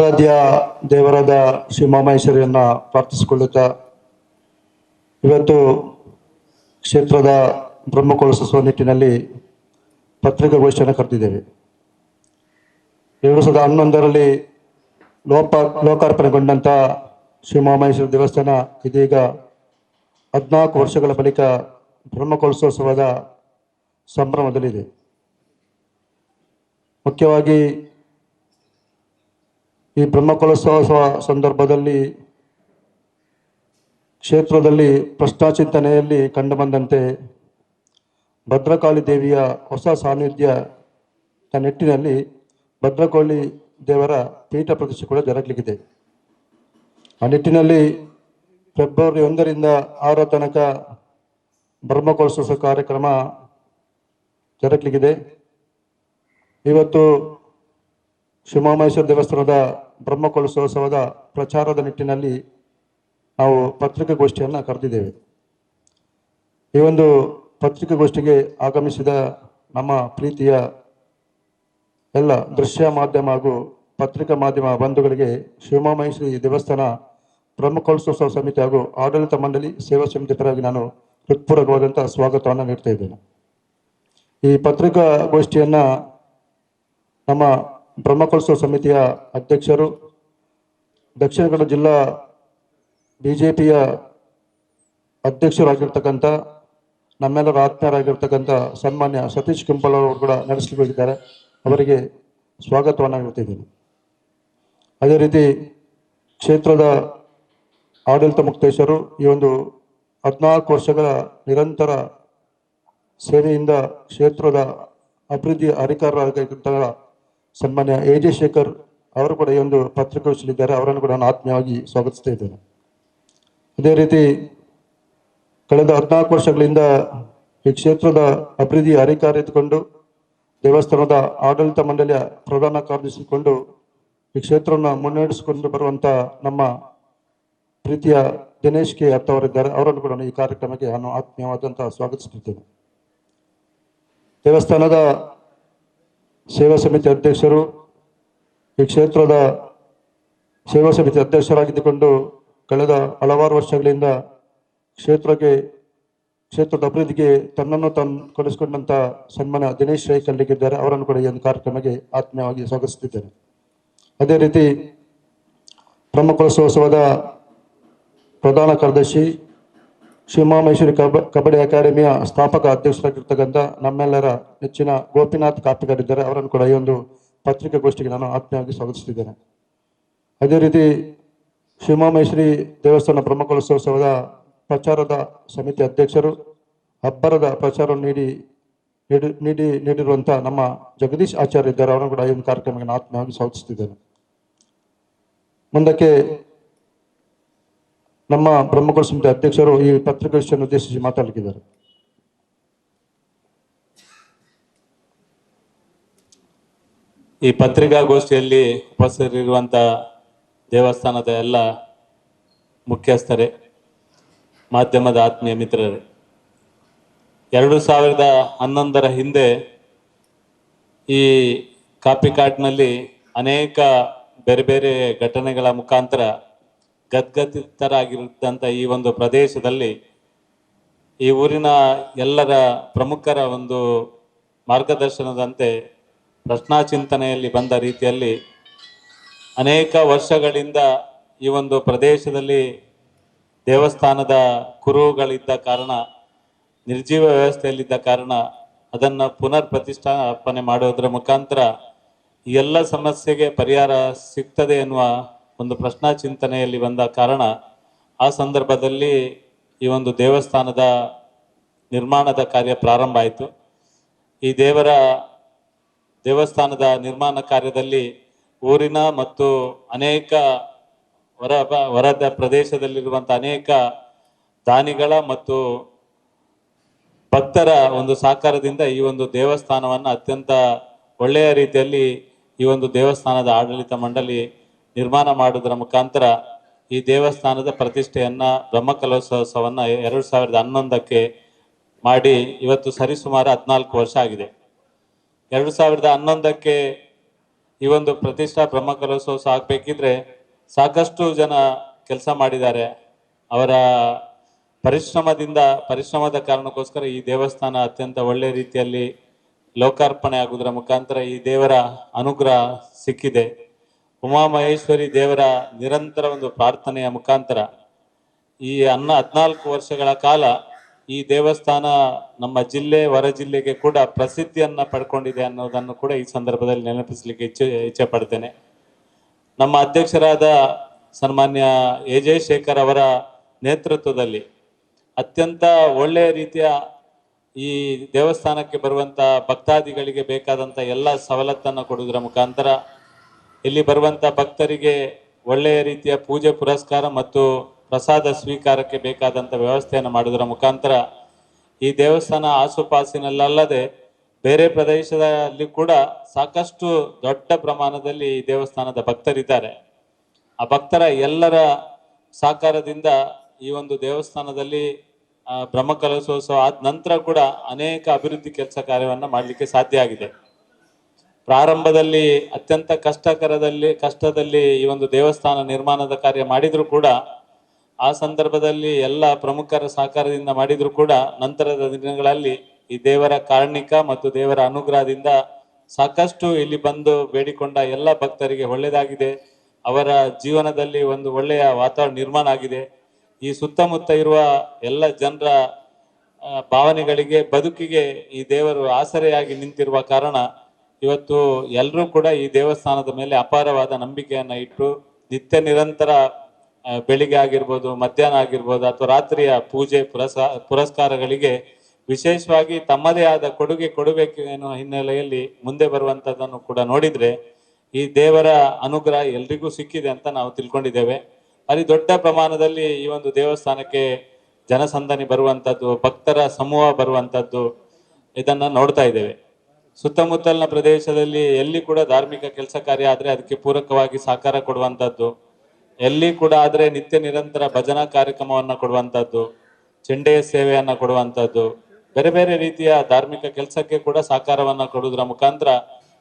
ಆರಾಧ್ಯ ದೇವರಾದ ಶ್ರೀ ಮಾಮಹೇಶ್ವರಿಯನ್ನ ಪ್ರಾರ್ಥಿಸಿಕೊಳ್ಳುತ್ತಾ ಇವತ್ತು ಕ್ಷೇತ್ರದ ಬ್ರಹ್ಮಕಲಶೋತ್ಸವ ನಿಟ್ಟಿನಲ್ಲಿ ಪತ್ರಿಕಾಗೋಷ್ಠಿಯನ್ನು ಕರೆದಿದ್ದೇವೆ. 2011ರಲ್ಲಿ ಲೋಕಾರ್ಪಣೆಗೊಂಡಂಥ ಶ್ರೀ ಮಾಮಹೇಶ್ವರಿ ದೇವಸ್ಥಾನ ಇದೀಗ 14 ವರ್ಷಗಳ ಬಳಿಕ ಬ್ರಹ್ಮಕಲಶೋತ್ಸವದ ಸಂಭ್ರಮದಲ್ಲಿದೆ. ಮುಖ್ಯವಾಗಿ ಈ ಬ್ರಹ್ಮಕಲಶೋತ್ಸವ ಸಂದರ್ಭದಲ್ಲಿ ಕ್ಷೇತ್ರದಲ್ಲಿ ಪ್ರಶ್ನಾಚಿಂತನೆಯಲ್ಲಿ ಕಂಡುಬಂದಂತೆ ಭದ್ರಕಾಳಿ ದೇವಿಯ ಹೊಸ ಸಾನ್ನಿಧ್ಯ ನಿಟ್ಟಿನಲ್ಲಿ ಭದ್ರಕಾಳಿ ದೇವರ ಪೀಠ ಪ್ರತಿಷ್ಠೆ ಕೂಡ ಜರುಗಲಿಕ್ಕಿದೆ. ಆ ನಿಟ್ಟಿನಲ್ಲಿ ಫೆಬ್ರವರಿ 1ರಿಂದ 6 ತನಕ ಬ್ರಹ್ಮಕಲಶೋತ್ಸವ ಕಾರ್ಯಕ್ರಮ ಜರುಗಲಿಕ್ಕಿದೆ. ಇವತ್ತು ಶ್ರೀ ಮಾಮಹೇಶ್ವರಿ ದೇವಸ್ಥಾನದ ಬ್ರಹ್ಮಕಲಶೋತ್ಸವದ ಪ್ರಚಾರದ ನಿಟ್ಟಿನಲ್ಲಿ ನಾವು ಪತ್ರಿಕಾಗೋಷ್ಠಿಯನ್ನು ಕರೆದಿದ್ದೇವೆ. ಈ ಒಂದು ಪತ್ರಿಕಾಗೋಷ್ಠಿಗೆ ಆಗಮಿಸಿದ ನಮ್ಮ ಪ್ರೀತಿಯ ಎಲ್ಲ ದೃಶ್ಯ ಮಾಧ್ಯಮ ಹಾಗೂ ಪತ್ರಿಕಾ ಮಾಧ್ಯಮ ಬಂಧುಗಳಿಗೆ ಶ್ರೀ ಮಾಮಹೇಶ್ವರಿ ದೇವಸ್ಥಾನ ಬ್ರಹ್ಮಕಲಶೋತ್ಸವ ಸಮಿತಿ ಹಾಗೂ ಆಡಳಿತ ಮಂಡಳಿ ಸೇವಾ ಸಮಿತಿ ಪರವಾಗಿ ನಾನು ಹೃತ್ಪೂರ್ವಕವಾದಂತಹ ಸ್ವಾಗತವನ್ನು ನೀಡ್ತಾ ಇದ್ದೇನೆ. ಈ ಪತ್ರಿಕಾಗೋಷ್ಠಿಯನ್ನು ನಮ್ಮ ಬ್ರಹ್ಮಕಲಶೋತ್ಸವ ಸಮಿತಿಯ ಅಧ್ಯಕ್ಷರು, ದಕ್ಷಿಣ ಕನ್ನಡ ಜಿಲ್ಲಾ ಬಿಜೆಪಿಯ ಅಧ್ಯಕ್ಷರಾಗಿರ್ತಕ್ಕಂಥ ನಮ್ಮೆಲ್ಲರ ಆತ್ಮೀಯರಾಗಿರ್ತಕ್ಕಂಥ ಸನ್ಮಾನ್ಯ ಸತೀಶ್ ಕೆಂಪಲ್ ಅವರು ಕೂಡ ನಡೆಸಲಿಕ್ಕೆ ಹೋಗಿದ್ದಾರೆ. ಅವರಿಗೆ ಸ್ವಾಗತವನ್ನು ನೀಡ್ತಿದ್ದೀನಿ. ಅದೇ ರೀತಿ ಕ್ಷೇತ್ರದ ಆಡಳಿತ ಮುಕ್ತೇಶ್ವರು ಈ ಒಂದು 14 ವರ್ಷಗಳ ನಿರಂತರ ಸೇವೆಯಿಂದ ಕ್ಷೇತ್ರದ ಅಭಿವೃದ್ಧಿ ಅಧಿಕಾರಿಯಾಗಿರ್ತಕ್ಕಂಥ ಸನ್ಮಾನ್ಯ AJ ಶೇಖರ್ ಅವರು ಕೂಡ ಈ ಒಂದು ಪತ್ರಿಕಾಗೋಷ್ಠಿಯಲ್ಲಿದ್ದಾರೆ. ಅವರನ್ನು ಕೂಡ ನಾನು ಆತ್ಮೀಯವಾಗಿ ಸ್ವಾಗತಿಸ್ತಾ ಇದ್ದೇನೆ. ಅದೇ ರೀತಿ ಕಳೆದ 14 ವರ್ಷಗಳಿಂದ ಈ ಕ್ಷೇತ್ರದ ಅಭಿವೃದ್ಧಿ ಅಧಿಕಾರಿ ಇದ್ದುಕೊಂಡು ದೇವಸ್ಥಾನದ ಆಡಳಿತ ಮಂಡಳಿಯ ಪ್ರಧಾನ ಕಾರ್ಯದರ್ಶಿಕೊಂಡು ಈ ಕ್ಷೇತ್ರವನ್ನು ಮುನ್ನಡೆಸಿಕೊಂಡು ಬರುವಂಥ ನಮ್ಮ ಪ್ರೀತಿಯ ದಿನೇಶ್ ಕೆ ಅವರಿದ್ದಾರೆ. ಅವರನ್ನು ಕೂಡ ಈ ಕಾರ್ಯಕ್ರಮಕ್ಕೆ ನಾನು ಆತ್ಮೀಯವಾದಂತಹ ಸ್ವಾಗತಿಸುತ್ತಿದ್ದೇನೆ. ದೇವಸ್ಥಾನದ ಸೇವಾ ಸಮಿತಿ ಅಧ್ಯಕ್ಷರು, ಈ ಕ್ಷೇತ್ರದ ಸೇವಾ ಸಮಿತಿ ಅಧ್ಯಕ್ಷರಾಗಿದ್ದುಕೊಂಡು ಕಳೆದ ಹಲವಾರು ವರ್ಷಗಳಿಂದ ಕ್ಷೇತ್ರದ ಅಭಿವೃದ್ಧಿಗೆ ತನ್ನನ್ನು ತಾನು ಕೊಡಿಸಿಕೊಂಡಂತ ಸನ್ಮಾನ್ಯ ದಿನೇಶ್ ರೈ ಕಲ್ಲಿಗಿದ್ದಾರೆ. ಅವರನ್ನು ಕೂಡ ಈ ಒಂದು ಕಾರ್ಯಕ್ರಮಕ್ಕೆ ಆತ್ಮೀಯವಾಗಿ ಸ್ವಾಗತಿಸುತ್ತಿದ್ದೇನೆ. ಅದೇ ರೀತಿ ಬ್ರಹ್ಮಕಲಶೋತ್ಸವದ ಪ್ರಧಾನ ಕಾರ್ಯದರ್ಶಿ ಶ್ರೀ ಮಾಮಹೇಶ್ವರಿ ಕಬಡ್ಡಿ ಅಕಾಡೆಮಿಯ ಸ್ಥಾಪಕ ಅಧ್ಯಕ್ಷರಾಗಿರ್ತಕ್ಕಂಥ ನಮ್ಮೆಲ್ಲರ ನೆಚ್ಚಿನ ಗೋಪಿನಾಥ್ ಕಾಪಿಗಾರ್ ಇದ್ದಾರೆ. ಅವರನ್ನು ಕೂಡ ಈ ಒಂದು ಪತ್ರಿಕಾಗೋಷ್ಠಿಗೆ ನಾನು ಆತ್ಮೀಯವಾಗಿ ಸ್ವಾಗತಿಸುತ್ತಿದ್ದೇನೆ. ಅದೇ ರೀತಿ ಶ್ರೀ ಮಾಮಹೇಶ್ವರಿ ದೇವಸ್ಥಾನ ಬ್ರಹ್ಮಕಲಶೋತ್ಸವದ ಪ್ರಚಾರದ ಸಮಿತಿ ಅಧ್ಯಕ್ಷರು, ಅಬ್ಬರದ ಪ್ರಚಾರವನ್ನು ನೀಡಿರುವಂಥ ನಮ್ಮ ಜಗದೀಶ್ ಆಚಾರ್ಯ ಇದ್ದಾರೆ. ಅವರನ್ನು ಕೂಡ ಈ ಒಂದು ಕಾರ್ಯಕ್ರಮಕ್ಕೆ ನಾನು ಆತ್ಮೀಯವಾಗಿ ಸ್ವಾಗತಿಸುತ್ತಿದ್ದೇನೆ. ಮುಂದಕ್ಕೆ ನಮ್ಮ ಬ್ರಹ್ಮಕಲಶ ಸಮಿತಿ ಅಧ್ಯಕ್ಷರು ಈ ಪತ್ರಿಕಾಗೋಷ್ಠಿಯನ್ನು ಉದ್ದೇಶಿಸಿ ಮಾತಾಡಲಿಕ್ಕಿದ್ದಾರೆ. ಈ ಪತ್ರಿಕಾಗೋಷ್ಠಿಯಲ್ಲಿ ಉಪಸ್ಥಿತರಿರುವಂಥ ದೇವಸ್ಥಾನದ ಎಲ್ಲ ಮುಖ್ಯಸ್ಥರೇ, ಮಾಧ್ಯಮದ ಆತ್ಮೀಯ ಮಿತ್ರರೇ, 2011ರ ಹಿಂದೆ ಈ ಕಾಪಿಕಾಟ್ನಲ್ಲಿ ಅನೇಕ ಬೇರೆ ಬೇರೆ ಘಟನೆಗಳ ಮುಖಾಂತರ ಗದ್ಗದಿತರಾಗಿದ್ದಂಥ ಈ ಒಂದು ಪ್ರದೇಶದಲ್ಲಿ ಈ ಊರಿನ ಎಲ್ಲರ ಪ್ರಮುಖರ ಒಂದು ಮಾರ್ಗದರ್ಶನದಂತೆ ಪ್ರಶ್ನಾಚಿಂತನೆಯಲ್ಲಿ ಬಂದ ರೀತಿಯಲ್ಲಿ ಅನೇಕ ವರ್ಷಗಳಿಂದ ಈ ಒಂದು ಪ್ರದೇಶದಲ್ಲಿ ದೇವಸ್ಥಾನದ ಕುರುಹುಗಳಿದ್ದ ಕಾರಣ, ನಿರ್ಜೀವ ವ್ಯವಸ್ಥೆಯಲ್ಲಿದ್ದ ಕಾರಣ ಅದನ್ನು ಪುನರ್ ಪ್ರತಿಷ್ಠಾಪನೆ ಮಾಡೋದರ ಮುಖಾಂತರ ಈ ಎಲ್ಲ ಸಮಸ್ಯೆಗೆ ಪರಿಹಾರ ಸಿಗ್ತದೆ ಎನ್ನುವ ಒಂದು ಪ್ರಶ್ನಾಚಿಂತನೆಯಲ್ಲಿ ಬಂದ ಕಾರಣ ಆ ಸಂದರ್ಭದಲ್ಲಿ ಈ ಒಂದು ದೇವಸ್ಥಾನದ ನಿರ್ಮಾಣದ ಕಾರ್ಯ ಪ್ರಾರಂಭ ಆಯಿತು. ಈ ದೇವಸ್ಥಾನದ ನಿರ್ಮಾಣ ಕಾರ್ಯದಲ್ಲಿ ಊರಿನ ಮತ್ತು ಅನೇಕ ಹೊರದ ಪ್ರದೇಶದಲ್ಲಿರುವಂಥ ಅನೇಕ ದಾನಿಗಳ ಮತ್ತು ಭಕ್ತರ ಒಂದು ಸಹಕಾರದಿಂದ ಈ ಒಂದು ದೇವಸ್ಥಾನವನ್ನು ಅತ್ಯಂತ ಒಳ್ಳೆಯ ರೀತಿಯಲ್ಲಿ ಈ ಒಂದು ದೇವಸ್ಥಾನದ ಆಡಳಿತ ಮಂಡಳಿ ನಿರ್ಮಾಣ ಮಾಡುವುದರ ಮುಖಾಂತರ ಈ ದೇವಸ್ಥಾನದ ಪ್ರತಿಷ್ಠೆಯನ್ನ ಬ್ರಹ್ಮಕಲಶೋತ್ಸವವನ್ನು 2011ಕ್ಕೆ ಮಾಡಿ ಇವತ್ತು ಸರಿಸುಮಾರು 14 ವರ್ಷ ಆಗಿದೆ. 2011ಕ್ಕೆ ಈ ಒಂದು ಪ್ರತಿಷ್ಠಾ ಬ್ರಹ್ಮಕಲಶೋತ್ಸವ ಆಗ್ಬೇಕಿದ್ರೆ ಸಾಕಷ್ಟು ಜನ ಕೆಲಸ ಮಾಡಿದ್ದಾರೆ. ಅವರ ಪರಿಶ್ರಮದ ಕಾರಣಕ್ಕೋಸ್ಕರ ಈ ದೇವಸ್ಥಾನ ಅತ್ಯಂತ ಒಳ್ಳೆ ರೀತಿಯಲ್ಲಿ ಲೋಕಾರ್ಪಣೆ ಆಗುವುದರ ಮುಖಾಂತರ ಈ ದೇವರ ಅನುಗ್ರಹ ಸಿಕ್ಕಿದೆ. ಉಮಾಮಹೇಶ್ವರಿ ದೇವರ ನಿರಂತರ ಒಂದು ಪ್ರಾರ್ಥನೆಯ ಮುಖಾಂತರ ಈ 14 ವರ್ಷಗಳ ಕಾಲ ಈ ದೇವಸ್ಥಾನ ನಮ್ಮ ಜಿಲ್ಲೆ ಹೊರ ಜಿಲ್ಲೆಗೆ ಕೂಡ ಪ್ರಸಿದ್ಧಿಯನ್ನ ಪಡ್ಕೊಂಡಿದೆ ಅನ್ನೋದನ್ನು ಕೂಡ ಈ ಸಂದರ್ಭದಲ್ಲಿ ನೆನಪಿಸಲಿಕ್ಕೆ ಇಚ್ಛೆ ಪಡ್ತೇನೆ. ನಮ್ಮ ಅಧ್ಯಕ್ಷರಾದ ಸನ್ಮಾನ್ಯ ಎ.ಜೆ.ಶೇಖರ್ ಅವರ ನೇತೃತ್ವದಲ್ಲಿ ಅತ್ಯಂತ ಒಳ್ಳೆಯ ರೀತಿಯ ಈ ದೇವಸ್ಥಾನಕ್ಕೆ ಬರುವಂತ ಭಕ್ತಾದಿಗಳಿಗೆ ಬೇಕಾದಂತ ಎಲ್ಲ ಸವಲತ್ತನ್ನು ಕೊಡುವುದರ ಮುಖಾಂತರ ಇಲ್ಲಿ ಬರುವಂತ ಭಕ್ತರಿಗೆ ಒಳ್ಳೆಯ ರೀತಿಯ ಪೂಜೆ ಪುರಸ್ಕಾರ ಮತ್ತು ಪ್ರಸಾದ ಸ್ವೀಕಾರಕ್ಕೆ ಬೇಕಾದಂತ ವ್ಯವಸ್ಥೆಯನ್ನು ಮಾಡುವುದರ ಮುಖಾಂತರ ಈ ದೇವಸ್ಥಾನ ಆಸುಪಾಸಿನಲ್ಲದೆ ಬೇರೆ ಪ್ರದೇಶದಲ್ಲಿ ಕೂಡ ಸಾಕಷ್ಟು ದೊಡ್ಡ ಪ್ರಮಾಣದಲ್ಲಿ ಈ ದೇವಸ್ಥಾನದ ಭಕ್ತರಿದ್ದಾರೆ. ಆ ಭಕ್ತರ ಎಲ್ಲರ ಸಹಕಾರದಿಂದ ಈ ಒಂದು ದೇವಸ್ಥಾನದಲ್ಲಿ ಬ್ರಹ್ಮಕಲಶೋತ್ಸವ ಆದ ನಂತರ ಕೂಡ ಅನೇಕ ಅಭಿವೃದ್ಧಿ ಕೆಲಸ ಕಾರ್ಯವನ್ನ ಮಾಡಲಿಕ್ಕೆ ಸಾಧ್ಯ ಆಗಿದೆ. ಪ್ರಾರಂಭದಲ್ಲಿ ಅತ್ಯಂತ ಕಷ್ಟದಲ್ಲಿ ಈ ಒಂದು ದೇವಸ್ಥಾನ ನಿರ್ಮಾಣದ ಕಾರ್ಯ ಮಾಡಿದ್ರು ಕೂಡ ಆ ಸಂದರ್ಭದಲ್ಲಿ ಎಲ್ಲ ಪ್ರಮುಖರ ಸಹಕಾರದಿಂದ ಮಾಡಿದ್ರು ಕೂಡ ನಂತರದ ದಿನಗಳಲ್ಲಿ ಈ ದೇವರ ಕಾರಣಿಕ ಮತ್ತು ದೇವರ ಅನುಗ್ರಹದಿಂದ ಸಾಕಷ್ಟು ಇಲ್ಲಿ ಬಂದು ಬೇಡಿಕೊಂಡ ಎಲ್ಲ ಭಕ್ತರಿಗೆ ಒಳ್ಳೆಯದಾಗಿದೆ. ಅವರ ಜೀವನದಲ್ಲಿ ಒಂದು ಒಳ್ಳೆಯ ವಾತಾವರಣ ನಿರ್ಮಾಣ ಆಗಿದೆ. ಈ ಸುತ್ತಮುತ್ತ ಇರುವ ಎಲ್ಲ ಜನರ ಭಾವನೆಗಳಿಗೆ ಬದುಕಿಗೆ ಈ ದೇವರು ಆಸರೆಯಾಗಿ ನಿಂತಿರುವ ಕಾರಣ ಇವತ್ತು ಎಲ್ಲರೂ ಕೂಡ ಈ ದೇವಸ್ಥಾನದ ಮೇಲೆ ಅಪಾರವಾದ ನಂಬಿಕೆಯನ್ನ ಇಟ್ಟು ನಿತ್ಯ ನಿರಂತರ ಬೆಳಿಗ್ಗೆ ಆಗಿರ್ಬೋದು, ಮಧ್ಯಾಹ್ನ ಆಗಿರ್ಬೋದು ಅಥವಾ ರಾತ್ರಿಯ ಪೂಜೆ ಪುರಸ್ಕಾರಗಳಿಗೆ ವಿಶೇಷವಾಗಿ ತಮ್ಮದೇ ಆದ ಕೊಡುಗೆ ಕೊಡಬೇಕು ಎನ್ನುವ ಹಿನ್ನೆಲೆಯಲ್ಲಿ ಮುಂದೆ ಬರುವಂತದ್ದನ್ನು ಕೂಡ ನೋಡಿದ್ರೆ ಈ ದೇವರ ಅನುಗ್ರಹ ಎಲ್ರಿಗೂ ಸಿಕ್ಕಿದೆ ಅಂತ ನಾವು ತಿಳ್ಕೊಂಡಿದ್ದೇವೆ. ಅಲ್ಲಿ ದೊಡ್ಡ ಪ್ರಮಾಣದಲ್ಲಿ ಈ ಒಂದು ದೇವಸ್ಥಾನಕ್ಕೆ ಜನಸಂದಣಿ ಬರುವಂತದ್ದು, ಭಕ್ತರ ಸಮೂಹ ಬರುವಂತದ್ದು ಇದನ್ನ ನೋಡ್ತಾ ಇದ್ದೇವೆ. ಸುತ್ತಮುತ್ತಲಿನ ಪ್ರದೇಶದಲ್ಲಿ ಎಲ್ಲಿ ಕೂಡ ಧಾರ್ಮಿಕ ಕೆಲಸ ಕಾರ್ಯ ಆದ್ರೆ ಅದಕ್ಕೆ ಪೂರಕವಾಗಿ ಸಹಕಾರ ಕೊಡುವಂತದ್ದು, ಎಲ್ಲಿ ಕೂಡ ಆದ್ರೆ ನಿತ್ಯ ನಿರಂತರ ಭಜನಾ ಕಾರ್ಯಕ್ರಮವನ್ನ ಕೊಡುವಂತದ್ದು, ಚೆಂಡೆಯ ಸೇವೆಯನ್ನ ಕೊಡುವಂತದ್ದು, ಬೇರೆ ಬೇರೆ ರೀತಿಯ ಧಾರ್ಮಿಕ ಕೆಲಸಕ್ಕೆ ಕೂಡ ಸಹಕಾರವನ್ನ ಕೊಡುವುದರ ಮುಖಾಂತರ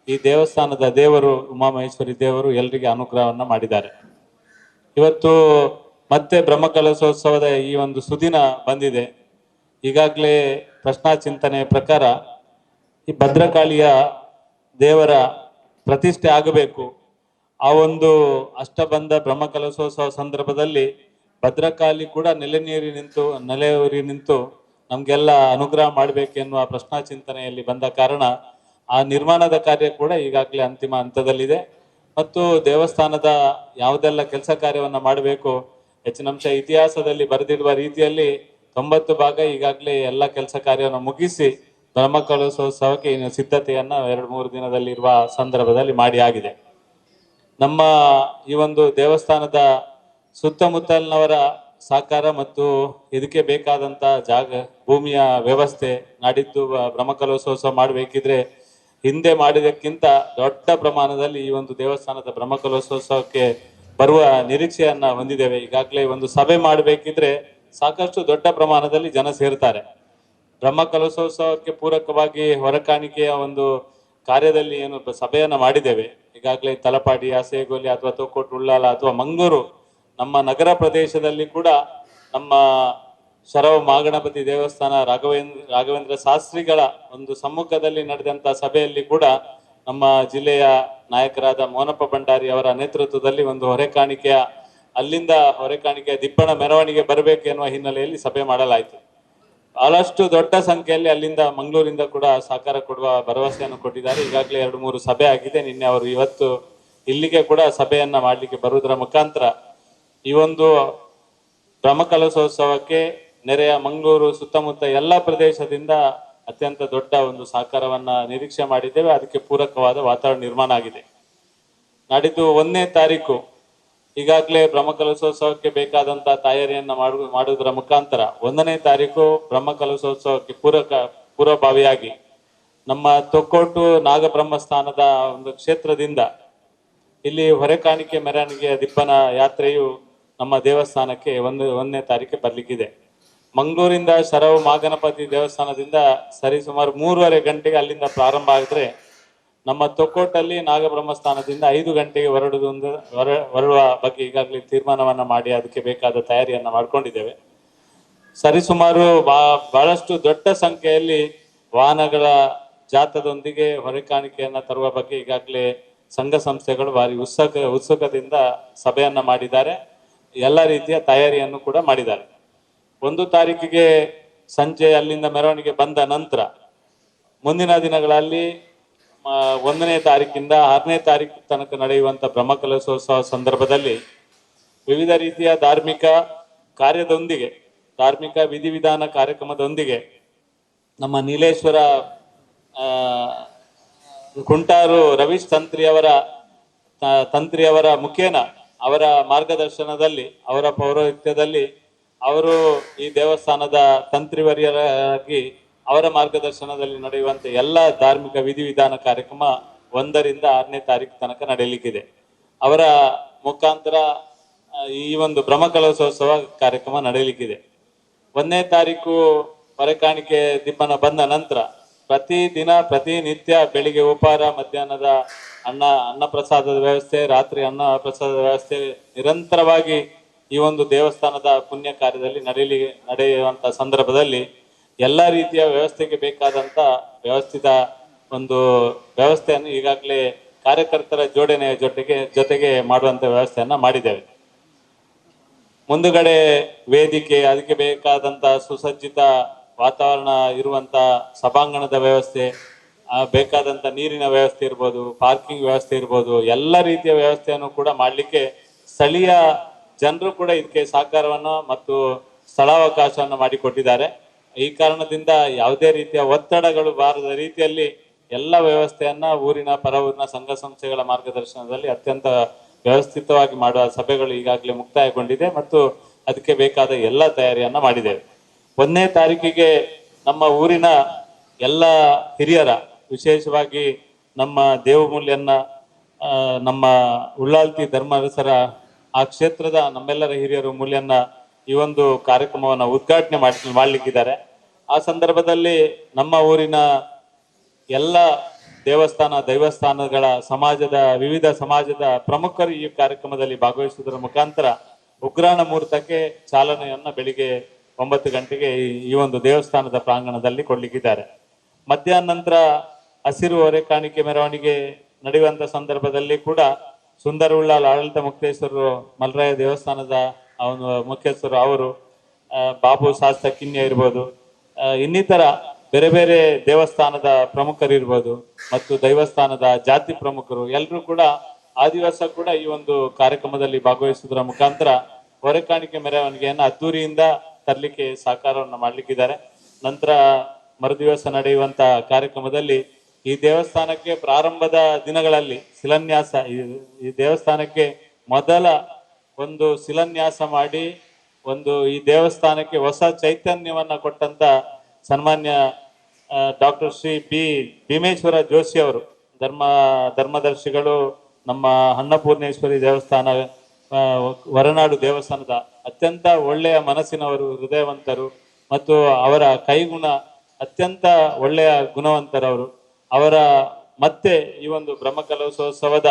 ಈ ದೇವಸ್ಥಾನದ ದೇವರು ಉಮಾಮಹೇಶ್ವರಿ ದೇವರು ಎಲ್ಲರಿಗೆ ಅನುಗ್ರಹವನ್ನ ಮಾಡಿದ್ದಾರೆ. ಇವತ್ತು ಮತ್ತೆ ಬ್ರಹ್ಮಕಲಶೋತ್ಸವದ ಈ ಒಂದು ಸುದಿನ ಬಂದಿದೆ. ಈಗಾಗಲೇ ಪ್ರಶ್ನಾ ಚಿಂತನೆ ಪ್ರಕಾರ ಈ ಭದ್ರಕಾಳಿಯ ದೇವರ ಪ್ರತಿಷ್ಠೆ ಆಗಬೇಕು. ಆ ಒಂದು ಅಷ್ಟಬಂಧ ಬ್ರಹ್ಮಕಲಶೋತ್ಸವ ಸಂದರ್ಭದಲ್ಲಿ ಭದ್ರಕಾಳಿ ಕೂಡ ನೆಲೆಯೂರಿ ನಿಂತು ನಮ್ಗೆಲ್ಲ ಅನುಗ್ರಹ ಮಾಡಬೇಕೆನ್ನುವ ಪ್ರಶ್ನಾ ಚಿಂತನೆಯಲ್ಲಿ ಬಂದ ಕಾರಣ ಆ ನಿರ್ಮಾಣದ ಕಾರ್ಯ ಕೂಡ ಈಗಾಗಲೇ ಅಂತಿಮ ಹಂತದಲ್ಲಿದೆ. ಮತ್ತು ದೇವಸ್ಥಾನದ ಯಾವುದೆಲ್ಲ ಕೆಲಸ ಕಾರ್ಯವನ್ನ ಮಾಡಬೇಕು ಹೆಚ್ಚಿನ ಅಂಶ ಇತಿಹಾಸದಲ್ಲಿ ಬರೆದಿರುವ ರೀತಿಯಲ್ಲಿ 90 ಭಾಗ ಈಗಾಗಲೇ ಎಲ್ಲ ಕೆಲಸ ಕಾರ್ಯವನ್ನು ಮುಗಿಸಿ ಬ್ರಹ್ಮಕಲಶೋತ್ಸವಕ್ಕೆ ಇನ್ನು ಸಿದ್ಧತೆಯನ್ನ 2-3 ದಿನದಲ್ಲಿ ಇರುವ ಸಂದರ್ಭದಲ್ಲಿ ಮಾಡಿ ಆಗಿದೆ. ನಮ್ಮ ಈ ಒಂದು ದೇವಸ್ಥಾನದ ಸುತ್ತಮುತ್ತಲಿನವರ ಸಹಕಾರ ಮತ್ತು ಇದಕ್ಕೆ ಬೇಕಾದಂತ ಭೂಮಿಯ ವ್ಯವಸ್ಥೆ ನಾಡಿದ್ದು ಬ್ರಹ್ಮಕಲಶೋತ್ಸವ ಮಾಡಬೇಕಿದ್ರೆ ಹಿಂದೆ ಮಾಡಿದಕ್ಕಿಂತ ದೊಡ್ಡ ಪ್ರಮಾಣದಲ್ಲಿ ಈ ಒಂದು ದೇವಸ್ಥಾನದ ಬ್ರಹ್ಮಕಲಶೋತ್ಸವಕ್ಕೆ ಬರುವ ನಿರೀಕ್ಷೆಯನ್ನ ಹೊಂದಿದ್ದೇವೆ. ಈಗಾಗಲೇ ಒಂದು ಸಭೆ ಮಾಡಬೇಕಿದ್ರೆ ಸಾಕಷ್ಟು ದೊಡ್ಡ ಪ್ರಮಾಣದಲ್ಲಿ ಜನ ಸೇರ್ತಾರೆ. ಬ್ರಹ್ಮಕಲಶೋತ್ಸವಕ್ಕೆ ಪೂರಕವಾಗಿ ಹೊರಕಾಣಿಕೆಯ ಒಂದು ಕಾರ್ಯದಲ್ಲಿ ಏನು ಸಭೆಯನ್ನ ಮಾಡಿದ್ದೇವೆ. ಈಗಾಗಲೇ ತಲಪಾಡಿ, ಆಸೇಗೋಲಿ ಅಥವಾ ತೋಕೋಟ್, ಉಳ್ಳಾಲ ಅಥವಾ ಮಂಗಳೂರು ನಮ್ಮ ನಗರ ಪ್ರದೇಶದಲ್ಲಿ ಕೂಡ ನಮ್ಮ ಶರವ ಮಹಾಗಣಪತಿ ದೇವಸ್ಥಾನ ರಾಘವೇಂದ್ರ ಶಾಸ್ತ್ರಿಗಳ ಒಂದು ಸಮ್ಮುಖದಲ್ಲಿ ನಡೆದಂತ ಸಭೆಯಲ್ಲಿ ಕೂಡ ನಮ್ಮ ಜಿಲ್ಲೆಯ ನಾಯಕರಾದ ಮೋನಪ್ಪ ಭಂಡಾರಿ ಅವರ ನೇತೃತ್ವದಲ್ಲಿ ಒಂದು ಹೊರೆಕಾಣಿಕೆಯ ದಿಬ್ಬಣ ಮೆರವಣಿಗೆ ಬರಬೇಕು ಎನ್ನುವ ಹಿನ್ನೆಲೆಯಲ್ಲಿ ಸಭೆ ಮಾಡಲಾಯಿತು. ಬಹಳಷ್ಟು ದೊಡ್ಡ ಸಂಖ್ಯೆಯಲ್ಲಿ ಅಲ್ಲಿಂದ ಮಂಗಳೂರಿಂದ ಕೂಡ ಸಹಕಾರ ಕೊಡುವ ಭರವಸೆಯನ್ನು ಕೊಟ್ಟಿದ್ದಾರೆ. ಈಗಾಗಲೇ 2-3 ಸಭೆ ಆಗಿದೆ. ನಿನ್ನೆ ಅವರು ಇವತ್ತು ಇಲ್ಲಿಗೆ ಕೂಡ ಸಭೆಯನ್ನ ಮಾಡಲಿಕ್ಕೆ ಬರುವುದರ ಮುಖಾಂತರ ಈ ಒಂದು ಬ್ರಹ್ಮಕಲಶೋತ್ಸವಕ್ಕೆ ನೆರೆಯ ಮಂಗಳೂರು ಸುತ್ತಮುತ್ತ ಎಲ್ಲ ಪ್ರದೇಶದಿಂದ ಅತ್ಯಂತ ದೊಡ್ಡ ಒಂದು ಸಹಕಾರವನ್ನ ನಿರೀಕ್ಷೆ ಮಾಡಿದ್ದೇವೆ. ಅದಕ್ಕೆ ಪೂರಕವಾದ ವಾತಾವರಣ ನಿರ್ಮಾಣ ಆಗಿದೆ. ನಾಡಿದ್ದು 1ನೇ ತಾರೀಕು ಈಗಾಗಲೇ ಬ್ರಹ್ಮಕಲಶೋತ್ಸವಕ್ಕೆ ಬೇಕಾದಂತಹ ತಯಾರಿಯನ್ನ ಮಾಡುವುದರ ಮುಖಾಂತರ 1ನೇ ತಾರೀಕು ಬ್ರಹ್ಮಕಲಶೋತ್ಸವಕ್ಕೆ ಪೂರ್ವಭಾವಿಯಾಗಿ ನಮ್ಮ ತೊಕ್ಕೋಟು ನಾಗಬ್ರಹ್ಮಸ್ಥಾನದ ಒಂದು ಕ್ಷೇತ್ರದಿಂದ ಇಲ್ಲಿ ಹೊರೆಕಾಣಿಕೆ ಮೆರವಣಿಗೆಯ ದಿಬ್ಬನ ಯಾತ್ರೆಯು ನಮ್ಮ ದೇವಸ್ಥಾನಕ್ಕೆ 1ನೇ ತಾರೀಕಿಗೆ ಬರ್ಲಿಕ್ಕಿದೆ. ಮಂಗಳೂರಿಂದ ಶರವ ಮಹಾಗಣಪತಿ ದೇವಸ್ಥಾನದಿಂದ ಸರಿ ಸುಮಾರು 3:30 ಗಂಟೆಗೆ ಅಲ್ಲಿಂದ ಪ್ರಾರಂಭ ಆಗಿದ್ರೆ ನಮ್ಮ ತೊಕ್ಕೋಟಲ್ಲಿ ನಾಗಬ್ರಹ್ಮಸ್ಥಾನದಿಂದ 5 ಗಂಟೆಗೆ ಹೊರಡುವ ಬಗ್ಗೆ ಈಗಾಗಲೇ ತೀರ್ಮಾನವನ್ನ ಮಾಡಿ ಅದಕ್ಕೆ ಬೇಕಾದ ತಯಾರಿಯನ್ನ ಮಾಡ್ಕೊಂಡಿದ್ದೇವೆ. ಸರಿಸುಮಾರು ಬಹಳಷ್ಟು ದೊಡ್ಡ ಸಂಖ್ಯೆಯಲ್ಲಿ ವಾಹನಗಳ ಜಾಥದೊಂದಿಗೆ ಹೊರೆಕಾಣಿಕೆಯನ್ನ ತರುವ ಬಗ್ಗೆ ಈಗಾಗಲೇ ಸಂಘ ಸಂಸ್ಥೆಗಳು ಭಾರಿ ಉತ್ಸುಕದಿಂದ ಸಭೆಯನ್ನ ಮಾಡಿದ್ದಾರೆ. ಎಲ್ಲ ರೀತಿಯ ತಯಾರಿಯನ್ನು ಕೂಡ ಮಾಡಿದ್ದಾರೆ. 1 ತಾರೀಕಿಗೆ ಸಂಜೆ ಅಲ್ಲಿಂದ ಮೆರವಣಿಗೆ ಬಂದ ನಂತರ ಮುಂದಿನ ದಿನಗಳಲ್ಲಿ 1ನೇ ತಾರೀಕಿಂದ 6ನೇ ತಾರೀಕು ತನಕ ನಡೆಯುವಂತ ಬ್ರಹ್ಮಕಲಶೋತ್ಸವ ಸಂದರ್ಭದಲ್ಲಿ ವಿವಿಧ ರೀತಿಯ ಧಾರ್ಮಿಕ ಕಾರ್ಯದೊಂದಿಗೆ, ಧಾರ್ಮಿಕ ವಿಧಿವಿಧಾನ ಕಾರ್ಯಕ್ರಮದೊಂದಿಗೆ ನಮ್ಮ ನೀಲೇಶ್ವರ ಕುಂಟಾರು ರವೀಶ್ ತಂತ್ರಿಯವರ ಮುಖೇನ ಅವರ ಮಾರ್ಗದರ್ಶನದಲ್ಲಿ, ಅವರ ಪೌರೋಹಿತ್ಯದಲ್ಲಿ ಅವರು ಈ ದೇವಸ್ಥಾನದ ತಂತ್ರಿವರ್ಯರಾಗಿ ಅವರ ಮಾರ್ಗದರ್ಶನದಲ್ಲಿ ನಡೆಯುವಂತೆ ಎಲ್ಲ ಧಾರ್ಮಿಕ ವಿಧಿವಿಧಾನ ಕಾರ್ಯಕ್ರಮ 1ರಿಂದ 6ನೇ ತಾರೀಕು ತನಕ ನಡೆಯಲಿಕ್ಕಿದೆ. ಅವರ ಮುಖಾಂತರ ಈ ಒಂದು ಬ್ರಹ್ಮಕಲಶೋತ್ಸವ ಕಾರ್ಯಕ್ರಮ ನಡೆಯಲಿಕ್ಕಿದೆ. 1ನೇ ತಾರೀಕು ಹೊರೆಕಾಣಿಕೆ ದಿಬ್ಬನ ಬಂದ ನಂತರ ಪ್ರತಿನಿತ್ಯ ಬೆಳಿಗ್ಗೆ ಉಪಹಾರ, ಮಧ್ಯಾಹ್ನದ ಅನ್ನ ಪ್ರಸಾದದ ವ್ಯವಸ್ಥೆ, ರಾತ್ರಿ ಅನ್ನ ಪ್ರಸಾದದ ವ್ಯವಸ್ಥೆ ನಿರಂತರವಾಗಿ ಈ ಒಂದು ದೇವಸ್ಥಾನದ ಪುಣ್ಯ ಕಾರ್ಯದಲ್ಲಿ ನಡೆಯುವಂತ ಸಂದರ್ಭದಲ್ಲಿ ಎಲ್ಲ ರೀತಿಯ ವ್ಯವಸ್ಥೆಗೆ ಬೇಕಾದಂತ ವ್ಯವಸ್ಥಿತ ಒಂದು ವ್ಯವಸ್ಥೆಯನ್ನು ಈಗಾಗಲೇ ಕಾರ್ಯಕರ್ತರ ಜೋಡಣೆಯ ಜೊತೆಗೆ ಮಾಡುವಂತ ವ್ಯವಸ್ಥೆಯನ್ನ ಮಾಡಿದ್ದೇವೆ. ಮುಂದುಗಡೆ ವೇದಿಕೆ, ಅದಕ್ಕೆ ಬೇಕಾದಂತ ಸುಸಜ್ಜಿತ ವಾತಾವರಣ ಇರುವಂತ ಸಭಾಂಗಣದ ವ್ಯವಸ್ಥೆ, ಬೇಕಾದಂತ ನೀರಿನ ವ್ಯವಸ್ಥೆ ಇರ್ಬೋದು, ಪಾರ್ಕಿಂಗ್ ವ್ಯವಸ್ಥೆ ಇರ್ಬೋದು, ಎಲ್ಲ ರೀತಿಯ ವ್ಯವಸ್ಥೆಯನ್ನು ಕೂಡ ಮಾಡಲಿಕ್ಕೆ ಸ್ಥಳೀಯ ಜನರು ಕೂಡ ಇದಕ್ಕೆ ಸಹಕಾರವನ್ನು ಮತ್ತು ಸ್ಥಳಾವಕಾಶವನ್ನು ಮಾಡಿಕೊಟ್ಟಿದ್ದಾರೆ. ಈ ಕಾರಣದಿಂದ ಯಾವುದೇ ರೀತಿಯ ಒತ್ತಡಗಳು ಬಾರದ ರೀತಿಯಲ್ಲಿ ಎಲ್ಲ ವ್ಯವಸ್ಥೆಯನ್ನ ಪರ ಊರಿನ ಸಂಘ ಸಂಸ್ಥೆಗಳ ಮಾರ್ಗದರ್ಶನದಲ್ಲಿ ಅತ್ಯಂತ ವ್ಯವಸ್ಥಿತವಾಗಿ ಮಾಡುವ ಸಭೆಗಳು ಈಗಾಗಲೇ ಮುಕ್ತಾಯಗೊಂಡಿದೆ ಮತ್ತು ಅದಕ್ಕೆ ಬೇಕಾದ ಎಲ್ಲ ತಯಾರಿಯನ್ನ ಮಾಡಿದ್ದೇವೆ. 1ನೇ ತಾರೀಕಿಗೆ ನಮ್ಮ ಊರಿನ ಎಲ್ಲ ಹಿರಿಯರ, ವಿಶೇಷವಾಗಿ ನಮ್ಮ ದೇವಮೂಲ್ಯನ್ನ, ನಮ್ಮ ಉಳ್ಳಾಲ್ತಿ ಧರ್ಮರಸರ ಆ ಕ್ಷೇತ್ರದ ನಮ್ಮೆಲ್ಲರ ಹಿರಿಯರು ಮೂಲ್ಯನ್ನ ಈ ಒಂದು ಕಾರ್ಯಕ್ರಮವನ್ನು ಉದ್ಘಾಟನೆ ಮಾಡ್ಲಿಕ್ಕಿದ್ದಾರೆ. ಆ ಸಂದರ್ಭದಲ್ಲಿ ನಮ್ಮ ಊರಿನ ಎಲ್ಲ ದೈವಸ್ಥಾನಗಳ ವಿವಿಧ ಸಮಾಜದ ಪ್ರಮುಖರು ಈ ಕಾರ್ಯಕ್ರಮದಲ್ಲಿ ಭಾಗವಹಿಸುವುದರ ಮುಖಾಂತರ ಉಗ್ರಾಣ ಮುಹೂರ್ತಕ್ಕೆ ಚಾಲನೆಯನ್ನ ಬೆಳಿಗ್ಗೆ 9 ಗಂಟೆಗೆ ಈ ಒಂದು ದೇವಸ್ಥಾನದ ಪ್ರಾಂಗಣದಲ್ಲಿ ಕೊಡ್ಲಿಕ್ಕಿದ್ದಾರೆ. ಮಧ್ಯಾಹ್ನ ನಂತರ ಹಸಿರು ಹೊರೆಕಾಣಿಕೆ ಮೆರವಣಿಗೆ ನಡೆಯುವಂತ ಸಂದರ್ಭದಲ್ಲಿ ಕೂಡ ಸುಂದರ ಉಳ್ಳಾಲ್ ಆಡಳಿತ ಮುಕ್ತೇಶ್ವರರು, ಮಲ್ರಾಯ ದೇವಸ್ಥಾನದ ಮುಖ್ಯಸ್ಥರು ಅವರು, ಬಾಬು ಶಾಸ್ತ್ರ ಕಿನ್ಯ ಇರ್ಬೋದು, ಇನ್ನಿತರ ಬೇರೆ ಬೇರೆ ದೇವಸ್ಥಾನದ ಪ್ರಮುಖರು ಇರ್ಬೋದು ಮತ್ತು ದೇವಸ್ಥಾನದ ಜಾತಿ ಪ್ರಮುಖರು ಎಲ್ಲರೂ ಕೂಡ ಆ ದಿವಸ ಕೂಡ ಈ ಒಂದು ಕಾರ್ಯಕ್ರಮದಲ್ಲಿ ಭಾಗವಹಿಸುವುದರ ಮುಖಾಂತರ ಹೊರೆಕಾಣಿಕೆ ಮೆರವಣಿಗೆಯನ್ನು ಅದ್ದೂರಿಯಿಂದ ತರಲಿಕ್ಕೆ ಸಹಕಾರವನ್ನು ಮಾಡ್ಲಿಕ್ಕಿದ್ದಾರೆ. ನಂತರ ಮರುದಿವಸ ನಡೆಯುವಂತ ಕಾರ್ಯಕ್ರಮದಲ್ಲಿ ಈ ದೇವಸ್ಥಾನಕ್ಕೆ ಪ್ರಾರಂಭದ ದಿನಗಳಲ್ಲಿ ಶಿಲಾನ್ಯಾಸ, ಈ ದೇವಸ್ಥಾನಕ್ಕೆ ಮೊದಲ ಒಂದು ಶಿಲಾನ್ಯಾಸ ಮಾಡಿ ಈ ದೇವಸ್ಥಾನಕ್ಕೆ ಹೊಸ ಚೈತನ್ಯವನ್ನ ಕೊಟ್ಟಂತ ಸನ್ಮಾನ್ಯ ಡಾಕ್ಟರ್ ಶ್ರೀ ಭೀಮೇಶ್ವರ ಜೋಶಿ ಅವರು, ಧರ್ಮದರ್ಶಿಗಳು, ನಮ್ಮ ಅನ್ನಪೂರ್ಣೇಶ್ವರಿ ದೇವಸ್ಥಾನ, ಹೊರನಾಡು ದೇವಸ್ಥಾನದ ಅತ್ಯಂತ ಒಳ್ಳೆಯ ಮನಸ್ಸಿನವರು, ಹೃದಯವಂತರು ಮತ್ತು ಅವರ ಕೈಗುಣ ಅತ್ಯಂತ ಒಳ್ಳೆಯ ಗುಣವಂತರವರು. ಅವರ ಮತ್ತೆ ಈ ಒಂದು ಬ್ರಹ್ಮಕಲಶೋತ್ಸವದ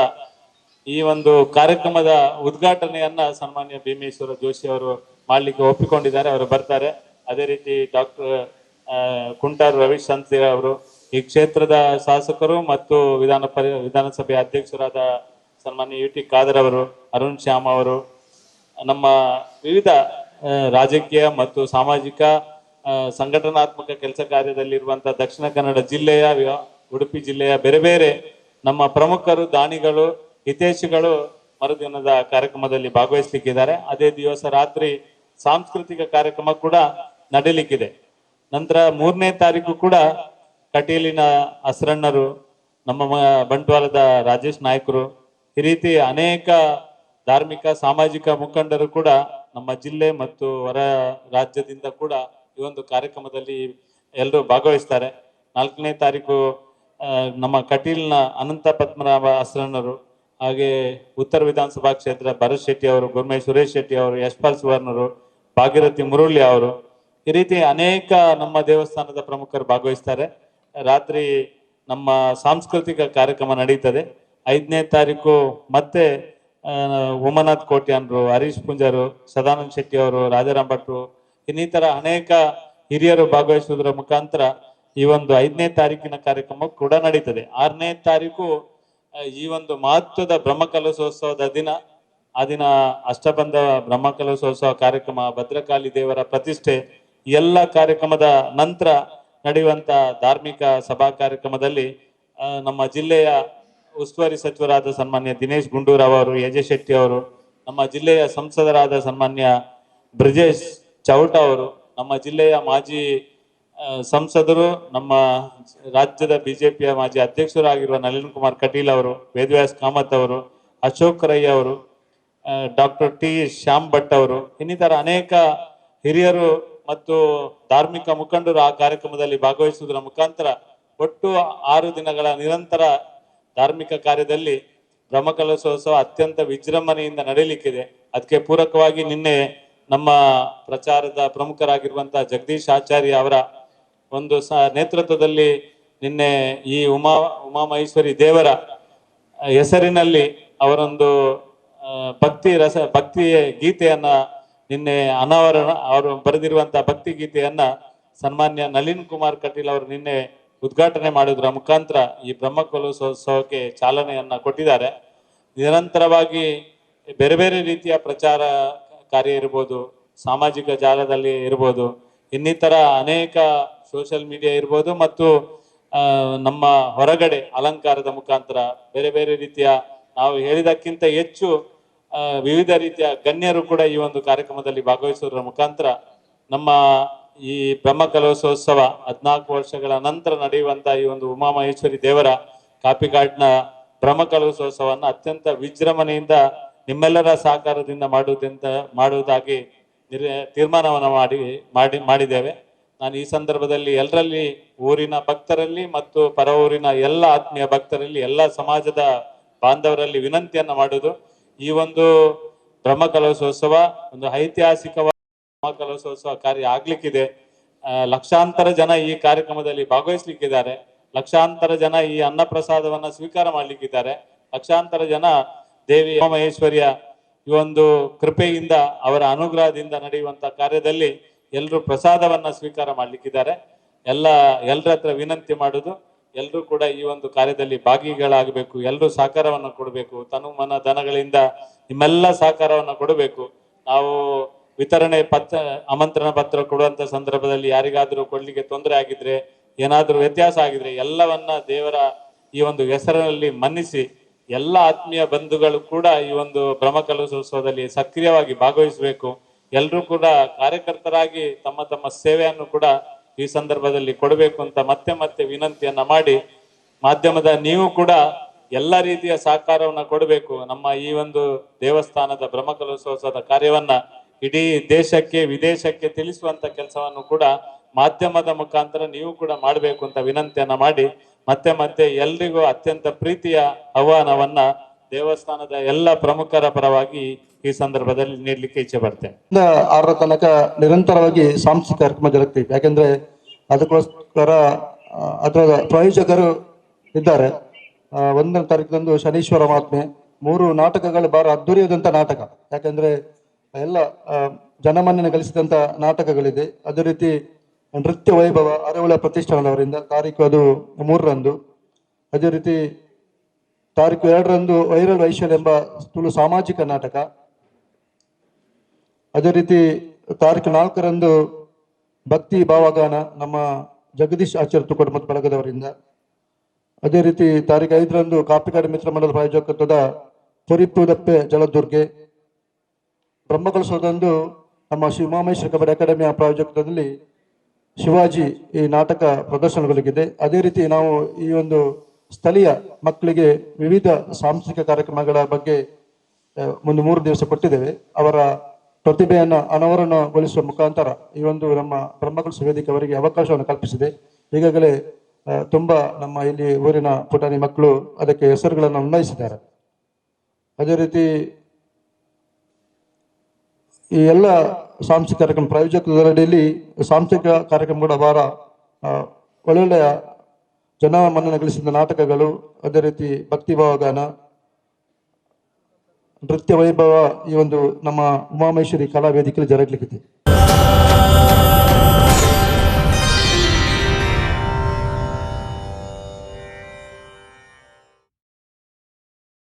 ಈ ಒಂದು ಕಾರ್ಯಕ್ರಮದ ಉದ್ಘಾಟನೆಯನ್ನ ಸನ್ಮಾನ್ಯ ಭೀಮೇಶ್ವರ ಜೋಶಿ ಅವರು ಮಾಡ್ಲಿಕ್ಕೆ ಒಪ್ಪಿಕೊಂಡಿದ್ದಾರೆ. ಅವರು ಬರ್ತಾರೆ. ಅದೇ ರೀತಿ ಡಾಕ್ಟರ್ ಕುಂಟಾರು ರವೀಶ್ ತಂತ್ರಿ ಅವರು, ಈ ಕ್ಷೇತ್ರದ ಶಾಸಕರು ಮತ್ತು ವಿಧಾನಸಭೆ ಅಧ್ಯಕ್ಷರಾದ ಸನ್ಮಾನ್ಯ UT ಖಾದರ್ ಅವರು, ಅರುಣ್ ಶ್ಯಾಮ್ ಅವರು, ನಮ್ಮ ವಿವಿಧ ರಾಜಕೀಯ ಮತ್ತು ಸಾಮಾಜಿಕ ಸಂಘಟನಾತ್ಮಕ ಕೆಲಸ ಕಾರ್ಯದಲ್ಲಿರುವಂತಹ ದಕ್ಷಿಣ ಕನ್ನಡ ಜಿಲ್ಲೆಯ, ಉಡುಪಿ ಜಿಲ್ಲೆಯ ಬೇರೆ ಬೇರೆ ನಮ್ಮ ಪ್ರಮುಖರು, ದಾನಿಗಳು, ಹಿತೈಷಿಗಳು ಮರುದಿನದ ಕಾರ್ಯಕ್ರಮದಲ್ಲಿ ಭಾಗವಹಿಸಲಿಕ್ಕಿದ್ದಾರೆ. ಅದೇ ದಿವಸ ರಾತ್ರಿ ಸಾಂಸ್ಕೃತಿಕ ಕಾರ್ಯಕ್ರಮ ಕೂಡ ನಡೆಯಲಿಕ್ಕಿದೆ. ನಂತರ 3ನೇ ತಾರೀಕು ಕೂಡ ಕಟೀಲಿನ ಹಸರಣ್ಣರು, ನಮ್ಮ ಬಂಟ್ವಾಳದ ರಾಜೇಶ್ ನಾಯ್ಕರು, ಈ ರೀತಿ ಅನೇಕ ಧಾರ್ಮಿಕ ಸಾಮಾಜಿಕ ಮುಖಂಡರು ಕೂಡ ನಮ್ಮ ಜಿಲ್ಲೆ ಮತ್ತು ಹೊರ ರಾಜ್ಯದಿಂದ ಕೂಡ ಈ ಒಂದು ಕಾರ್ಯಕ್ರಮದಲ್ಲಿ ಎಲ್ಲರೂ ಭಾಗವಹಿಸ್ತಾರೆ. 4ನೇ ತಾರೀಕು ನಮ್ಮ ಕಟೀಲ್ನ ಅನಂತ ಪದ್ಮನಾಭ ಹಸರಣ್ಣರು, ಹಾಗೆ ಉತ್ತರ ವಿಧಾನಸಭಾ ಕ್ಷೇತ್ರ ಭರತ್ ಶೆಟ್ಟಿ ಅವರು, ಗುರ್ಮೆ ಸುರೇಶ್ ಶೆಟ್ಟಿ ಅವರು, ಯಶ್ಪಾಲ್ ಸುವರ್ಣರು, ಭಾಗೀರಥಿ ಮುರುಳಿ ಅವರು, ಈ ರೀತಿ ಅನೇಕ ನಮ್ಮ ದೇವಸ್ಥಾನದ ಪ್ರಮುಖರು ಭಾಗವಹಿಸ್ತಾರೆ. ರಾತ್ರಿ ನಮ್ಮ ಸಾಂಸ್ಕೃತಿಕ ಕಾರ್ಯಕ್ರಮ ನಡೀತದೆ. 5ನೇ ತಾರೀಕು ಮತ್ತೆ ಉಮಾನಾಥ್ ಕೋಟ್ಯಾನ್ರು, ಹರೀಶ್ ಪುಂಜರು, ಸದಾನಂದ ಶೆಟ್ಟಿ ಅವರು, ರಾಜಾರಾಮ್ ಭಟ್ರು, ಇನ್ನಿತರ ಅನೇಕ ಹಿರಿಯರು ಭಾಗವಹಿಸುವುದರ ಮುಖಾಂತರ ಈ ಒಂದು 5ನೇ ತಾರೀಕಿನ ಕಾರ್ಯಕ್ರಮ ಕೂಡ ನಡೀತದೆ. 6ನೇ ತಾರೀಕು ಈ ಒಂದು ಮಹತ್ವದ ಬ್ರಹ್ಮಕಲಶೋತ್ಸವದ ದಿನ. ಆ ದಿನ ಅಷ್ಟಬಂಧ ಬ್ರಹ್ಮಕಲಶೋತ್ಸವ ಕಾರ್ಯಕ್ರಮ, ಭದ್ರಕಾಳಿ ದೇವರ ಪ್ರತಿಷ್ಠೆ, ಎಲ್ಲ ಕಾರ್ಯಕ್ರಮದ ನಂತರ ನಡೆಯುವಂತ ಧಾರ್ಮಿಕ ಸಭಾ ಕಾರ್ಯಕ್ರಮದಲ್ಲಿ ನಮ್ಮ ಜಿಲ್ಲೆಯ ಉಸ್ತುವಾರಿ ಸಚಿವರಾದ ಸನ್ಮಾನ್ಯ ದಿನೇಶ್ ಗುಂಡೂರಾವ್ ಅವರು, ಯಜೆ ಶೆಟ್ಟಿ ಅವರು, ನಮ್ಮ ಜಿಲ್ಲೆಯ ಸಂಸದರಾದ ಸನ್ಮಾನ್ಯ ಬ್ರಿಜೇಶ್ ಚೌಟ ಅವರು, ನಮ್ಮ ಜಿಲ್ಲೆಯ ಮಾಜಿ ಸಂಸದರು, ನಮ್ಮ ರಾಜ್ಯದ ಬಿಜೆಪಿಯ ಮಾಜಿ ಅಧ್ಯಕ್ಷರಾಗಿರುವ ನಳಿನ್ ಕುಮಾರ್ ಕಟೀಲ್ ಅವರು, ವೇದವ್ಯಾಸ್ ಕಾಮತ್ ಅವರು, ಅಶೋಕ್ ರೈ ಅವರು, ಡಾಕ್ಟರ್ ಟಿ ಶ್ಯಾಮ್ ಭಟ್ ಅವರು, ಇನ್ನಿತರ ಅನೇಕ ಹಿರಿಯರು ಮತ್ತು ಧಾರ್ಮಿಕ ಮುಖಂಡರು ಆ ಕಾರ್ಯಕ್ರಮದಲ್ಲಿ ಭಾಗವಹಿಸುವುದರ ಮುಖಾಂತರ ಒಟ್ಟು 6 ದಿನಗಳ ನಿರಂತರ ಧಾರ್ಮಿಕ ಕಾರ್ಯದಲ್ಲಿ ಬ್ರಹ್ಮಕಲಶೋತ್ಸವ ಅತ್ಯಂತ ವಿಜೃಂಭಣೆಯಿಂದ ನಡೆಯಲಿಕ್ಕಿದೆ. ಅದಕ್ಕೆ ಪೂರಕವಾಗಿ ನಿನ್ನೆ ನಮ್ಮ ಪ್ರಚಾರದ ಪ್ರಮುಖರಾಗಿರುವಂತಹ ಜಗದೀಶ್ ಆಚಾರ್ಯ ಅವರ ಒಂದು ನೇತೃತ್ವದಲ್ಲಿ ನಿನ್ನೆ ಈ ಉಮಾಮಹೇಶ್ವರಿ ದೇವರ ಹೆಸರಿನಲ್ಲಿ ಅವರೊಂದು ಭಕ್ತಿ ಗೀತೆಯನ್ನ ನಿನ್ನೆ ಅನಾವರಣ, ಅವರು ಬರೆದಿರುವಂತಹ ಭಕ್ತಿ ಗೀತೆಯನ್ನ ಸನ್ಮಾನ್ಯ ನಳಿನ್ ಕುಮಾರ್ ಕಟೀಲ್ ಅವರು ನಿನ್ನೆ ಉದ್ಘಾಟನೆ ಮಾಡುವುದರ ಮುಖಾಂತರ ಈ ಬ್ರಹ್ಮಕಲಶೋತ್ಸವಕ್ಕೆ ಚಾಲನೆಯನ್ನ ಕೊಟ್ಟಿದ್ದಾರೆ. ನಿರಂತರವಾಗಿ ಬೇರೆ ಬೇರೆ ರೀತಿಯ ಪ್ರಚಾರ ಕಾರ್ಯ ಇರ್ಬೋದು, ಸಾಮಾಜಿಕ ಜಾಲದಲ್ಲಿ ಇರ್ಬೋದು, ಇನ್ನಿತರ ಅನೇಕ ಸೋಷಿಯಲ್ ಮೀಡಿಯಾ ಇರ್ಬೋದು, ಮತ್ತು ನಮ್ಮ ಹೊರಗಡೆ ಅಲಂಕಾರದ ಮುಖಾಂತರ ಬೇರೆ ಬೇರೆ ರೀತಿಯ, ನಾವು ಹೇಳಿದಕ್ಕಿಂತ ಹೆಚ್ಚು ವಿವಿಧ ರೀತಿಯ ಗಣ್ಯರು ಕೂಡ ಈ ಒಂದು ಕಾರ್ಯಕ್ರಮದಲ್ಲಿ ಭಾಗವಹಿಸುವುದರ ಮುಖಾಂತರ ನಮ್ಮ ಈ ಬ್ರಹ್ಮಕಲಶೋತ್ಸವ 14 ವರ್ಷಗಳ ನಂತರ ನಡೆಯುವಂತಹ ಈ ಒಂದು ಉಮಾಮಹೇಶ್ವರಿ ದೇವರ ಕಾಪಿಕಾಡ್ನ ಬ್ರಹ್ಮಕಲಶೋತ್ಸವವನ್ನು ಅತ್ಯಂತ ವಿಜೃಂಭಣೆಯಿಂದ ನಿಮ್ಮೆಲ್ಲರ ಸಹಕಾರದಿಂದ ಮಾಡುವುದಾಗಿ ತೀರ್ಮಾನವನ್ನು ಮಾಡಿದ್ದೇವೆ. ನಾನು ಈ ಸಂದರ್ಭದಲ್ಲಿ ಎಲ್ಲರಲ್ಲಿ, ಊರಿನ ಭಕ್ತರಲ್ಲಿ ಮತ್ತು ಪರ ಊರಿನ ಎಲ್ಲ ಆತ್ಮೀಯ ಭಕ್ತರಲ್ಲಿ, ಎಲ್ಲ ಸಮಾಜದ ಬಾಂಧವರಲ್ಲಿ ವಿನಂತಿಯನ್ನ ಮಾಡುವುದು, ಈ ಒಂದು ಬ್ರಹ್ಮಕಲಶೋತ್ಸವ ಒಂದು ಐತಿಹಾಸಿಕವಾದ ಬ್ರಹ್ಮಕಲಶೋತ್ಸವ ಕಾರ್ಯ ಆಗ್ಲಿಕ್ಕಿದೆ. ಲಕ್ಷಾಂತರ ಜನ ಈ ಕಾರ್ಯಕ್ರಮದಲ್ಲಿ ಭಾಗವಹಿಸ್ಲಿಕ್ಕಿದ್ದಾರೆ. ಲಕ್ಷಾಂತರ ಜನ ಈ ಅನ್ನ ಪ್ರಸಾದವನ್ನ ಸ್ವೀಕಾರ ಮಾಡ್ಲಿಕ್ಕಿದ್ದಾರೆ. ಲಕ್ಷಾಂತರ ಜನ ದೇವಿ ಉಮಾಮಹೇಶ್ವರಿಯ ಈ ಒಂದು ಕೃಪೆಯಿಂದ, ಅವರ ಅನುಗ್ರಹದಿಂದ ನಡೆಯುವಂತ ಕಾರ್ಯದಲ್ಲಿ ಎಲ್ಲರೂ ಪ್ರಸಾದವನ್ನ ಸ್ವೀಕಾರ ಮಾಡ್ಲಿಕ್ಕಿದ್ದಾರೆ. ಎಲ್ಲರ ಹತ್ರ ವಿನಂತಿ ಮಾಡುದು, ಎಲ್ಲರೂ ಕೂಡ ಈ ಒಂದು ಕಾರ್ಯದಲ್ಲಿ ಭಾಗಿಗಳಾಗಬೇಕು, ಎಲ್ಲರೂ ಸಹಕಾರವನ್ನು ಕೊಡಬೇಕು, ತನು ಮನ ಧನಗಳಿಂದ ನಿಮ್ಮೆಲ್ಲ ಸಹಕಾರವನ್ನು ಕೊಡಬೇಕು. ನಾವು ವಿತರಣೆ ಆಮಂತ್ರಣ ಪತ್ರ ಕೊಡುವಂತ ಸಂದರ್ಭದಲ್ಲಿ ಯಾರಿಗಾದ್ರೂ ಕೊಡ್ಲಿಕ್ಕೆ ತೊಂದರೆ ಆಗಿದ್ರೆ, ಏನಾದ್ರೂ ವ್ಯತ್ಯಾಸ ಆಗಿದ್ರೆ ಎಲ್ಲವನ್ನ ದೇವರ ಈ ಒಂದು ಹೆಸರಿನಲ್ಲಿ ಮನ್ನಿಸಿ ಎಲ್ಲ ಆತ್ಮೀಯ ಬಂಧುಗಳು ಕೂಡ ಈ ಒಂದು ಬ್ರಹ್ಮಕಲಶೋತ್ಸವದಲ್ಲಿ ಸಕ್ರಿಯವಾಗಿ ಭಾಗವಹಿಸಬೇಕು. ಎಲ್ಲರೂ ಕೂಡ ಕಾರ್ಯಕರ್ತರಾಗಿ ತಮ್ಮ ತಮ್ಮ ಸೇವೆಯನ್ನು ಕೂಡ ಈ ಸಂದರ್ಭದಲ್ಲಿ ಕೊಡಬೇಕು ಅಂತ ಮತ್ತೆ ಮತ್ತೆ ವಿನಂತಿಯನ್ನ ಮಾಡಿ, ಮಾಧ್ಯಮದ ನೀವು ಕೂಡ ಎಲ್ಲ ರೀತಿಯ ಸಹಕಾರವನ್ನ ಕೊಡಬೇಕು. ನಮ್ಮ ಈ ಒಂದು ದೇವಸ್ಥಾನದ ಬ್ರಹ್ಮಕಲಶೋತ್ಸವದ ಕಾರ್ಯವನ್ನ ಇಡೀ ದೇಶಕ್ಕೆ ವಿದೇಶಕ್ಕೆ ತಿಳಿಸುವಂತ ಕೆಲಸವನ್ನು ಕೂಡ ಮಾಧ್ಯಮದ ಮುಖಾಂತರ ನೀವು ಕೂಡ ಮಾಡಬೇಕು ಅಂತ ವಿನಂತಿಯನ್ನ ಮಾಡಿ, ಮತ್ತೆ ಮತ್ತೆ ಎಲ್ರಿಗೂ ಅತ್ಯಂತ ಪ್ರೀತಿಯ ಆಹ್ವಾನವನ್ನ ದೇವಸ್ಥಾನದ ಎಲ್ಲ ಪ್ರಮುಖರ ಪರವಾಗಿ ಈ ಸಂದರ್ಭದಲ್ಲಿ ನೀಡಲಿಕ್ಕೆ ಇಚ್ಛೆ ಪಡ್ತೇನೆ. 6ರ ತನಕ ನಿರಂತರವಾಗಿ ಸಾಂಸ್ಕೃತಿಕ ಕಾರ್ಯಕ್ರಮ ಜರುಗ್ತೈತೆ. ಯಾಕೆಂದ್ರೆ ಅದಕ್ಕೋಸ್ಕರ ಅದರ ಪ್ರಾಯೋಜಕರು ಇದ್ದಾರೆ. 1ನೇ ತಾರೀಕಿನಂದು ಶನೀಶ್ವರ ಮಹಾತ್ಮೆ 3 ನಾಟಕಗಳು ಬಹಳ ಅದ್ದೂರಿಯಾದಂಥ ನಾಟಕ. ಯಾಕೆಂದ್ರೆ ಎಲ್ಲ ಜನಮನ್ನಣೆ ಗಳಿಸಿದಂಥ ನಾಟಕಗಳಿದೆ. ಅದೇ ರೀತಿ ನೃತ್ಯ ವೈಭವ ಅರವಳ ಪ್ರತಿಷ್ಠಾನದವರಿಂದ ತಾರೀಕು ಅದು 3ರಂದು. ಅದೇ ರೀತಿ ತಾರೀಕು 2ರಂದು ವೈರಲ್ ವೈಶಲ್ಯ ಎಂಬ ತುಳು ಸಾಮಾಜಿಕ ನಾಟಕ. ಅದೇ ರೀತಿ ತಾರೀಕು 4ರಂದು ಭಕ್ತಿ ಭಾವಗಾನ ನಮ್ಮ ಜಗದೀಶ್ ಆಚಾರ್ಯ ತುಕೋಟ ಮತ್ತು ಬಳಗದವರಿಂದ. ಅದೇ ರೀತಿ ತಾರೀಕು 5ರಂದು ಕಾಪಿಕಾಡು ಮಿತ್ರ ಮಂಡಲ ಪ್ರಾಯೋಜಕತ್ವದ ಪೊರಿಪ್ಪುದಪ್ಪೆ ಜಲದುರ್ಗೆ. ಬ್ರಹ್ಮಕಲಶೋತ್ಸವದಂದು ನಮ್ಮ ಶ್ರೀ ಉಮಾಮಹೇಶ್ವರಿ ಕಬಡ್ಡಿ ಅಕಾಡೆಮಿಯ ಪ್ರಾಯೋಜಕತ್ವದಲ್ಲಿ ಶಿವಾಜಿ ಈ ನಾಟಕ ಪ್ರದರ್ಶನಗೊಳ್ಳಲಿದೆ. ಅದೇ ರೀತಿ ನಾವು ಈ ಒಂದು ಸ್ಥಳೀಯ ಮಕ್ಕಳಿಗೆ ವಿವಿಧ ಸಾಂಸ್ಕೃತಿಕ ಕಾರ್ಯಕ್ರಮಗಳ ಬಗ್ಗೆ ಒಂದು 3 ದಿವಸ ಕೊಟ್ಟಿದ್ದೇವೆ. ಅವರ ಪ್ರತಿಭೆಯನ್ನು ಅನಾವರಣಗೊಳಿಸುವ ಮುಖಾಂತರ ಈ ಒಂದು ನಮ್ಮ ಬ್ರಹ್ಮಕಲಶ ವೇದಿಕೆ ಅವರಿಗೆ ಅವಕಾಶವನ್ನು ಕಲ್ಪಿಸಿದೆ. ಈಗಾಗಲೇ ತುಂಬಾ ನಮ್ಮ ಇಲ್ಲಿ ಊರಿನ ಪುಟಾಣಿ ಮಕ್ಕಳು ಅದಕ್ಕೆ ಹೆಸರುಗಳನ್ನು ನೋಂದಾಯಿಸಿದ್ದಾರೆ. ಅದೇ ರೀತಿ ಈ ಎಲ್ಲ ಸಾಂಸ್ಕೃತಿಕ ಕಾರ್ಯಕ್ರಮ ಪ್ರಾಯೋಜಕದಲ್ಲಿ ಸಾಂಸ್ಕೃತಿಕ ಕಾರ್ಯಕ್ರಮ ಕೂಡ ಬಹಳ ಒಳ್ಳೊಳ್ಳೆಯ ಜನ ಮನ್ನಣೆ ಗಳಿಸಿದ ನಾಟಕಗಳು, ಅದೇ ರೀತಿ ಭಕ್ತಿಭಾವ ಗಾನ, ನೃತ್ಯ ವೈಭವ ಈ ಒಂದು ನಮ್ಮ ಉಮಾಮಹೇಶ್ವರಿ ಕಲಾ ವೇದಿಕೆಯಲ್ಲಿ ಜರುಗಲಿಕ್ಕಿದೆ.